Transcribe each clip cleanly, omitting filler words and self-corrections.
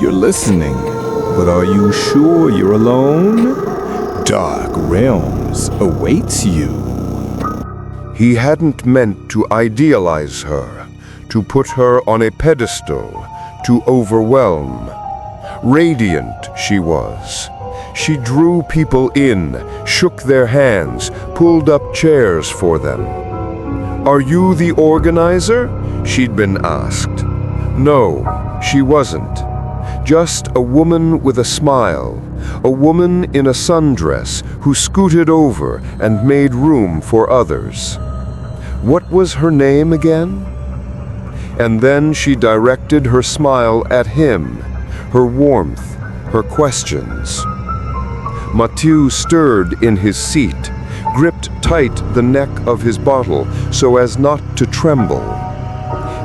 you're listening, but are you sure you're alone? Dark Realms awaits you. He hadn't meant to idealize her, to put her on a pedestal, to overwhelm. Radiant she was. She drew people in, shook their hands, pulled up chairs for them. "Are you the organizer?" she'd been asked. No, she wasn't. Just a woman with a smile, a woman in a sundress who scooted over and made room for others. What was her name again? And then she directed her smile at him, her warmth, her questions. Mathieu stirred in his seat, gripped tight the neck of his bottle so as not to tremble.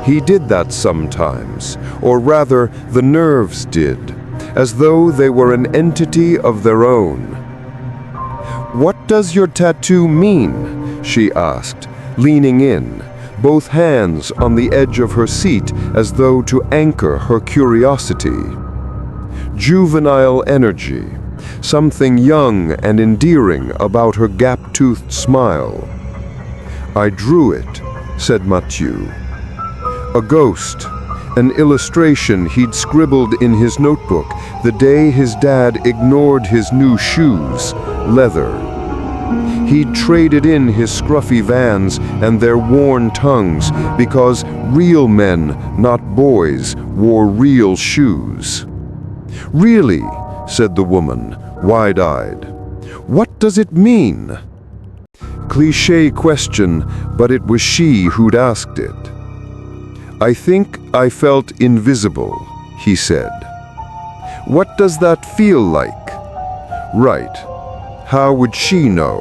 He did that sometimes, or rather the nerves did, as though they were an entity of their own. "What does your tattoo mean?" she asked, leaning in, both hands on the edge of her seat as though to anchor her curiosity. Juvenile energy, something young and endearing about her gap-toothed smile. "I drew it," said Mathieu. A ghost, an illustration he'd scribbled in his notebook the day his dad ignored his new shoes, leather. He'd traded in his scruffy Vans and their worn tongues because real men, not boys, wore real shoes. "Really?" said the woman, wide-eyed. "What does it mean?" Cliché question, but it was she who'd asked it. "I think I felt invisible," he said. "What does that feel like?" Right. How would she know?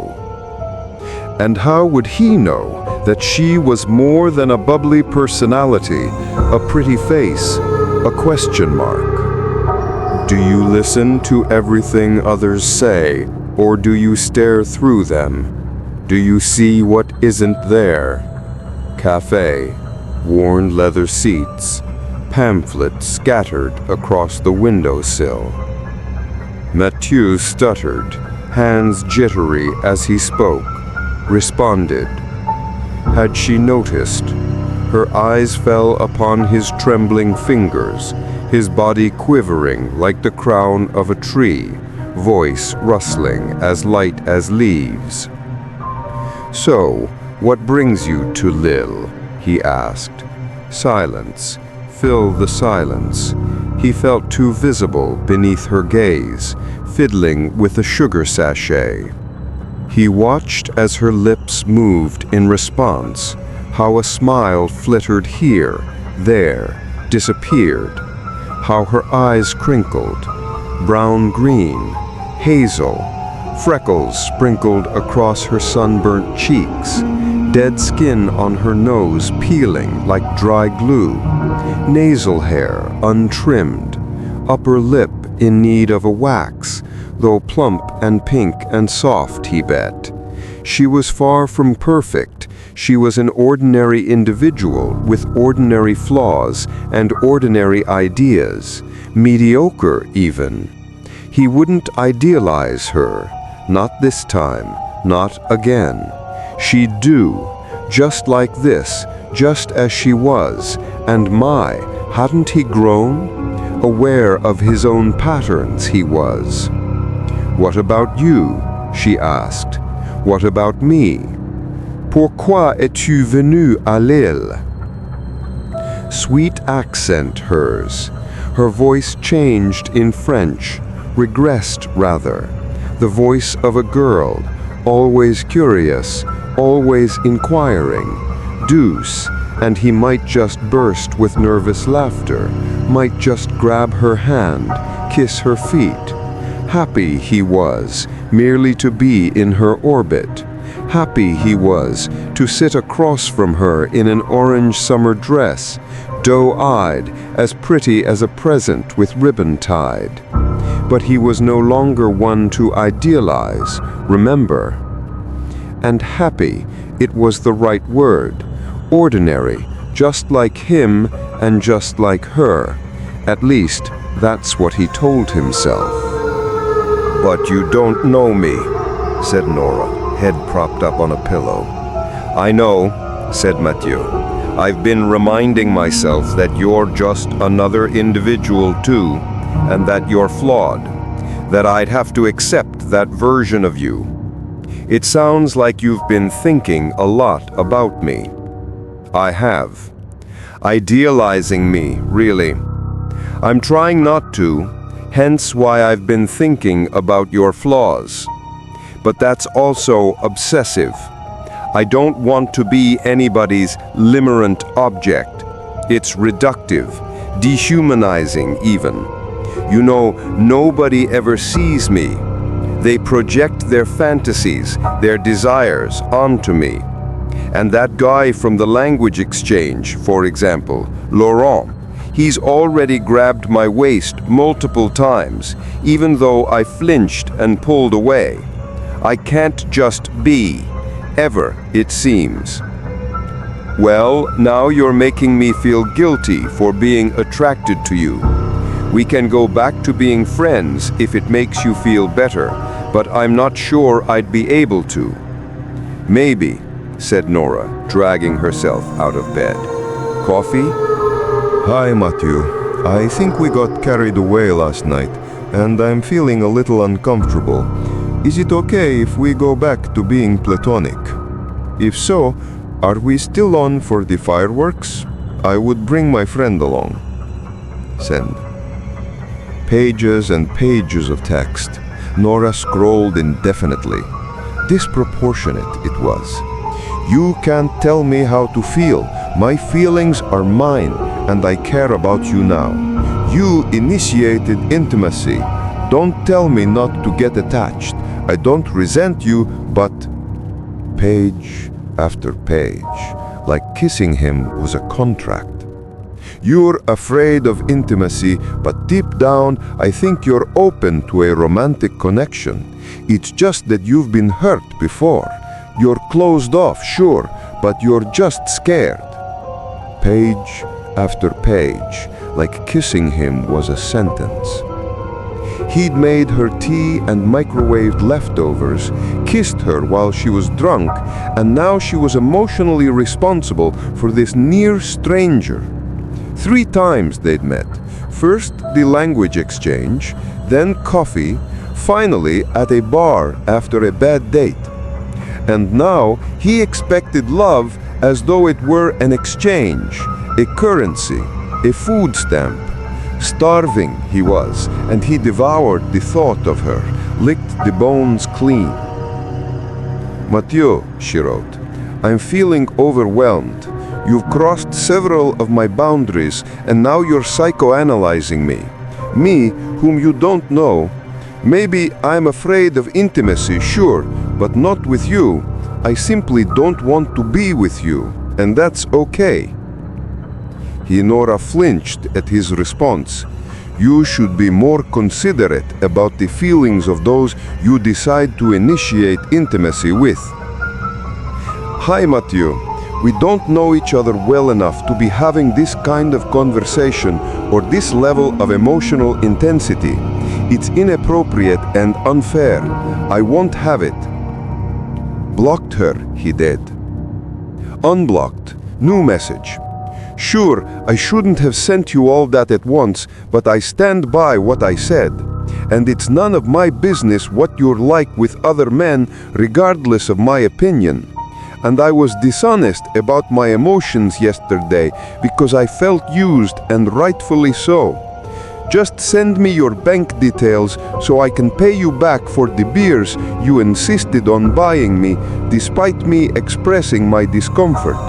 And how would he know that she was more than a bubbly personality, a pretty face, a question mark? Do you listen to everything others say, or do you stare through them? Do you see what isn't there? Cafe, worn leather seats, pamphlets scattered across the windowsill. Mathieu stuttered, hands jittery as he spoke, responded. Had she noticed? Her eyes fell upon his trembling fingers, his body quivering like the crown of a tree, voice rustling as light as leaves. "So, what brings you to Lille?" he asked. Silence. Fill the silence. He felt too visible beneath her gaze, fiddling with a sugar sachet. He watched as her lips moved in response, how a smile flittered here, there, disappeared, how her eyes crinkled, brown-green, hazel, freckles sprinkled across her sunburnt cheeks, dead skin on her nose peeling like dry glue, nasal hair untrimmed, upper lip in need of a wax, though plump and pink and soft, he bet. She was far from perfect. She was an ordinary individual with ordinary flaws and ordinary ideas, mediocre even. He wouldn't idealize her, not this time, not again. She'd do, just like this, just as she was, and my, hadn't he grown? Aware of his own patterns he was. "What about you?" she asked. "What about me? Pourquoi es-tu venu à Lille?" Sweet accent hers. Her voice changed in French, regressed rather. The voice of a girl, always curious, always inquiring, douce, and he might just burst with nervous laughter, might just grab her hand, kiss her feet. Happy he was merely to be in her orbit. Happy he was to sit across from her in an orange summer dress, doe-eyed, as pretty as a present with ribbon tied. But he was no longer one to idealize, remember. And happy, it was the right word. Ordinary, just like him and just like her. At least, That's what he told himself. "But you don't know me," said Nora, head propped up on a pillow. "I know," said Mathieu. "I've been reminding myself that you're just another individual too, and that you're flawed, that I'd have to accept that version of you. It sounds like you've been thinking a lot about me." "I have. Idealizing me, really. I'm trying not to, hence why I've been thinking about your flaws. But that's also obsessive. I don't want to be anybody's limerent object. It's reductive, dehumanizing even. You know, nobody ever sees me. They project their fantasies, their desires onto me. And that guy from the language exchange, for example, Laurent, he's already grabbed my waist multiple times, even though I flinched and pulled away. I can't just be, ever, it seems." "Well, now you're making me feel guilty for being attracted to you. We can go back to being friends if it makes you feel better, but I'm not sure I'd be able to." "Maybe," said Nora, dragging herself out of bed. "Coffee?" Hi, Mathieu. I think we got carried away last night, and I'm feeling a little uncomfortable. Is it okay if we go back to being platonic? If so, are we still on for the fireworks? I would bring my friend along. Send. Pages and pages of text. Nora scrolled indefinitely. Disproportionate it was. "You can't tell me how to feel. My feelings are mine, and I care about you now. You initiated intimacy. Don't tell me not to get attached. I don't resent you, but..." Page after page, like kissing him was a contract. "You're afraid of intimacy, but deep down, I think you're open to a romantic connection. It's just that you've been hurt before. You're closed off, sure, but you're just scared." Page after page, like kissing him was a sentence. He'd made her tea and microwaved leftovers, kissed her while she was drunk, and now she was emotionally responsible for this near stranger. 3 times they'd met. First the language exchange, then coffee, finally at a bar after a bad date. And now he expected love as though it were an exchange, a currency, a food stamp. Starving he was, and he devoured the thought of her, licked the bones clean. "Mathieu," she wrote, "I'm feeling overwhelmed. You've crossed several of my boundaries, and now you're psychoanalyzing me. Me, whom you don't know. Maybe I'm afraid of intimacy, sure, but not with you. I simply don't want to be with you, and that's okay." Nora flinched at his response. "You should be more considerate about the feelings of those you decide to initiate intimacy with." "Hi, Mathieu. We don't know each other well enough to be having this kind of conversation or this level of emotional intensity. It's inappropriate and unfair. I won't have it." Blocked her, he did. Unblocked. New message. "Sure, I shouldn't have sent you all that at once, but I stand by what I said. And it's none of my business what you're like with other men, regardless of my opinion. And I was dishonest about my emotions yesterday because I felt used, and rightfully so. Just send me your bank details so I can pay you back for the beers you insisted on buying me, despite me expressing my discomfort.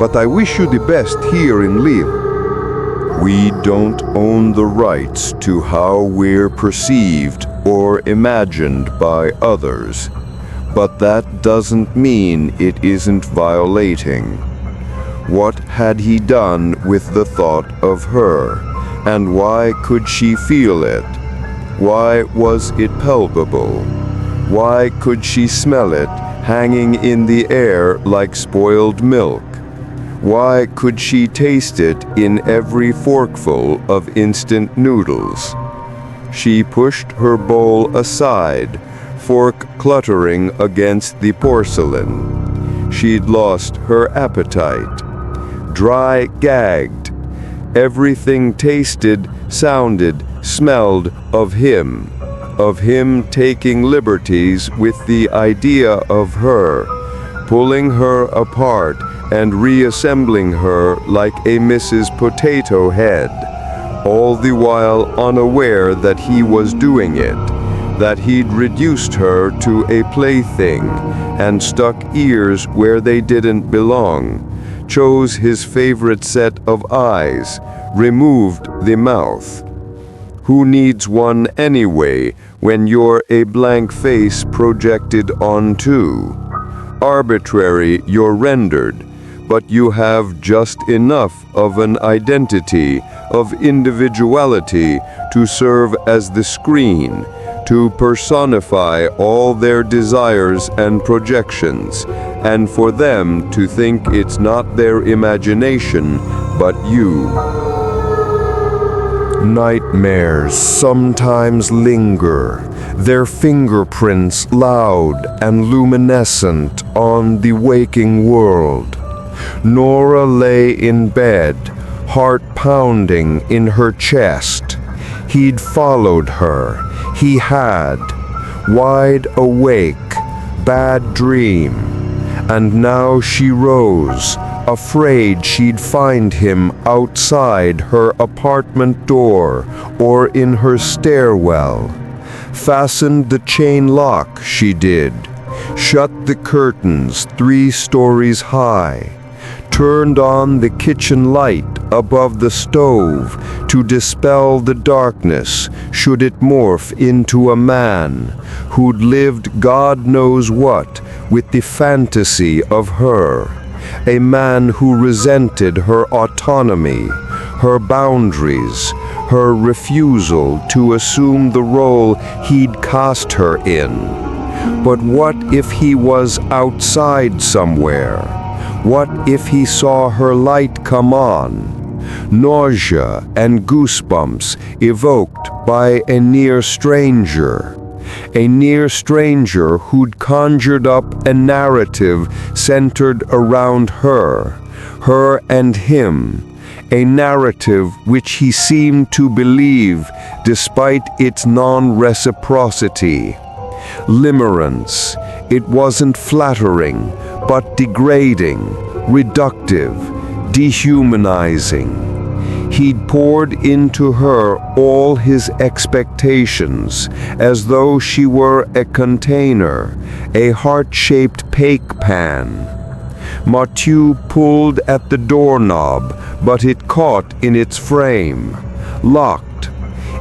But I wish you the best here in Lille." We don't own the rights to how we're perceived or imagined by others, but that doesn't mean it isn't violating. What had he done with the thought of her, and why could she feel it? Why was it palpable? Why could she smell it hanging in the air like spoiled milk? Why could she taste it in every forkful of instant noodles? She pushed her bowl aside, fork cluttering against the porcelain. She'd lost her appetite. Dry gagged. Everything tasted, sounded, smelled of him taking liberties with the idea of her, pulling her apart and reassembling her like a Mrs. Potato Head, all the while unaware that he was doing it, that he'd reduced her to a plaything and stuck ears where they didn't belong, chose his favorite set of eyes, removed the mouth. Who needs one anyway when you're a blank face projected onto? Arbitrary you're rendered, but you have just enough of an identity, of individuality to serve as the screen, to personify all their desires and projections, and for them to think it's not their imagination, but you. Nightmares sometimes linger, their fingerprints loud and luminescent on the waking world. Nora lay in bed, heart pounding in her chest. He'd followed her. He had. Wide awake, bad dream. And now she rose, afraid she'd find him outside her apartment door or in her stairwell. Fastened the chain lock, she did. Shut the curtains 3 stories high. Turned on the kitchen light above the stove to dispel the darkness should it morph into a man who'd lived God knows what with the fantasy of her. A man who resented her autonomy, her boundaries, her refusal to assume the role he'd cast her in. But what if he was outside somewhere? What if he saw her light come on? Nausea and goosebumps evoked by a near stranger. A near stranger who'd conjured up a narrative centered around her and him. A narrative which he seemed to believe despite its non-reciprocity. Limerence. It wasn't flattering, but degrading, reductive, dehumanizing. He'd poured into her all his expectations, as though she were a container, a heart-shaped cake pan. Mathieu pulled at the doorknob, but it caught in its frame, locked.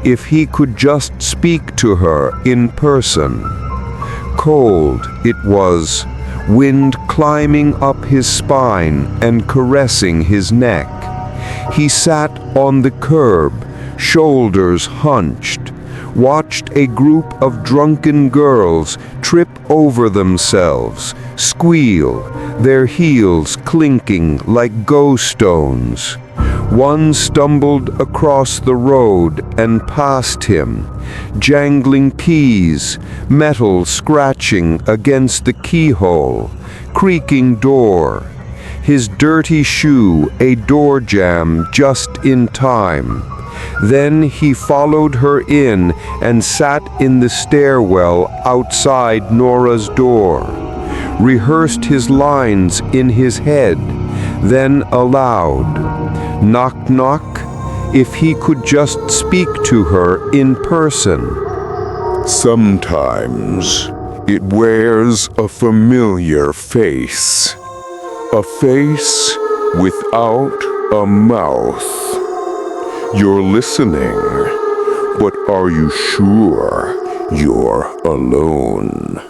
If he could just speak to her in person. Cold it was, wind climbing up his spine and caressing his neck. He sat on the curb, shoulders hunched, watched a group of drunken girls trip over themselves, squeal, their heels clinking like go-stones. One stumbled across the road and past him, jangling keys, metal scratching against the keyhole, creaking door. His dirty shoe a door jamb just in time. Then he followed her in and sat in the stairwell outside Nora's door. Rehearsed his lines in his head, then aloud. Knock, knock, if he could just speak to her in person. Sometimes it wears a familiar face. A face without a mouth. You're listening, but are you sure you're alone?